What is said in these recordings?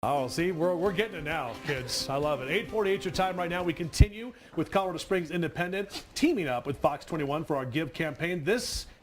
Oh, see, we're getting it now, kids. I love it. 8:48 your time right now. We continue with Colorado Springs Independent teaming up with FOX21 for our Give campaign.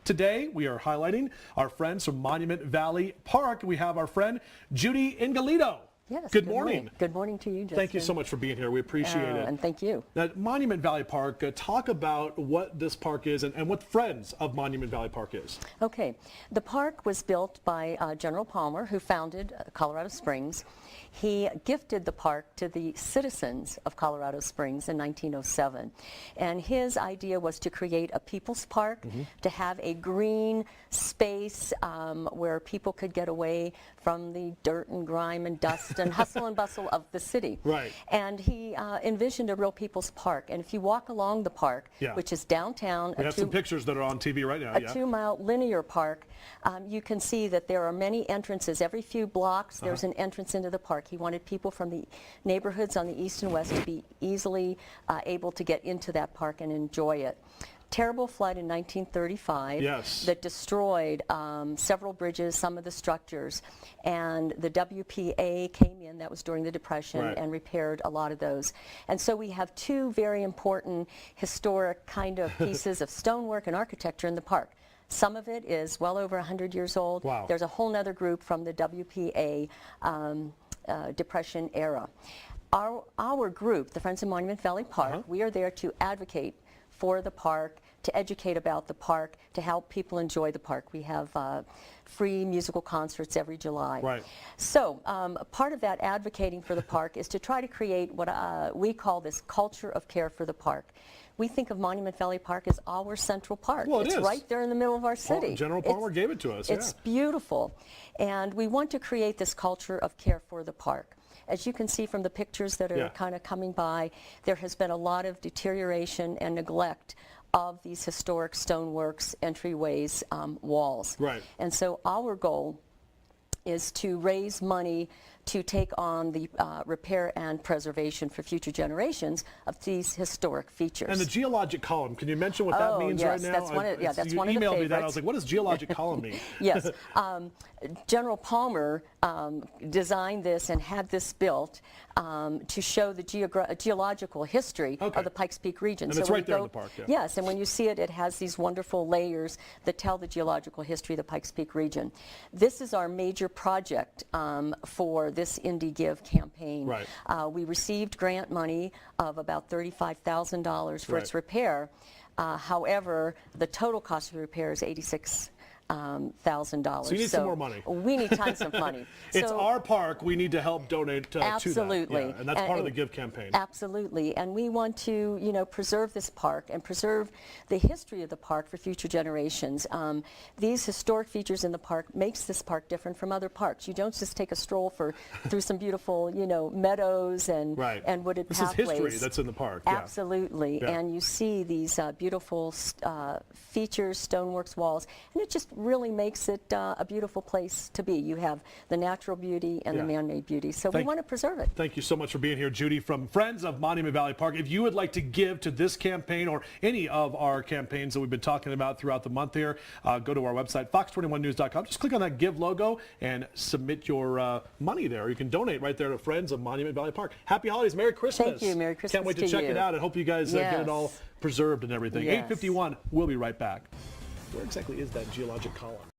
Today, we are highlighting our friends from Monument Valley Park. We have our friend Judy Ingalito. Yes. Good morning. Good morning to you, Justin. Thank you so much for being here. We appreciate it. And thank you. Now, Monument Valley Park, talk about what this park is and what Friends of Monument Valley Park is. Okay. The park was built by General Palmer, who founded Colorado Springs. He gifted the park to the citizens of Colorado Springs in 1907. And his idea was to create a people's park, to have a green space where people could get away from the dirt and grime and dust and hustle and bustle of the city. Right. And he envisioned a real people's park. And if you walk along the park, which is downtown, we have some pictures that are on TV right now. A 2-mile linear park, you can see that there are many entrances. Every few blocks there's an entrance into the park. He wanted people from the neighborhoods on the east and west to be easily able to get into that park and enjoy it. Terrible flood in 1935 that destroyed several bridges, some of the structures, and the WPA came in, that was during the Depression, and repaired a lot of those. And so we have two very important historic kind of pieces of stonework and architecture in the park. Some of it is well over 100 years old. Wow. There's a whole nother group from the WPA Depression era. Our group, the Friends of Monument Valley Park, we are there to advocate for the park, to educate about the park, to help people enjoy the park. We have free musical concerts every July. Right. So part of that advocating for the park is to try to create what we call this culture of care for the park. We think of Monument Valley Park as our central park. Well, it's right there in the middle of our city. General Palmer gave it to us. It's beautiful. And we want to create this culture of care for the park. As you can see from the pictures that are kind of coming by, there has been a lot of deterioration and neglect of these historic stoneworks, entryways, walls. Right. And so our goal is to raise money to take on the repair and preservation for future generations of these historic features. And the geologic column, can you mention what that means right now? That's one of, that's you one of the emailed me favorites. that. I was like, what does geologic column mean? Yes. General Palmer designed this and had this built to show the geological history of the Pikes Peak region. And it's right there in the park. Yes, and when you see it, it has these wonderful layers that tell the geological history of the Pikes Peak region. This is our major project for this Indie Give campaign. Right. We received grant money of about $35,000 for its repair. However, the total cost of the repair is $86,000. So you need some more money. We need tons of money. It's our park. We need to help donate to that. Absolutely. And that's part of the Give campaign. Absolutely. And we want to, preserve this park and preserve the history of the park for future generations. These historic features in the park makes this park different from other parks. You don't just take a stroll through some beautiful, meadows and wooded pathways. This is history that's in the park. Absolutely. And you see these beautiful features, stoneworks, walls, and it just really makes it a beautiful place to be. You have the natural beauty and the man-made beauty, so we want to preserve it. Thank you so much for being here, Judy, from Friends of Monument Valley Park. If you would like to give to this campaign or any of our campaigns that we've been talking about throughout the month here, go to our website, fox21news.com. Just click on that Give logo and submit your money there. You can donate right there to Friends of Monument Valley Park. Happy holidays. Merry Christmas. Thank you. Merry Christmas Can't wait to check it out. I hope you guys get it all preserved and everything. 8:51. We'll be right back. Where exactly is that geologic column?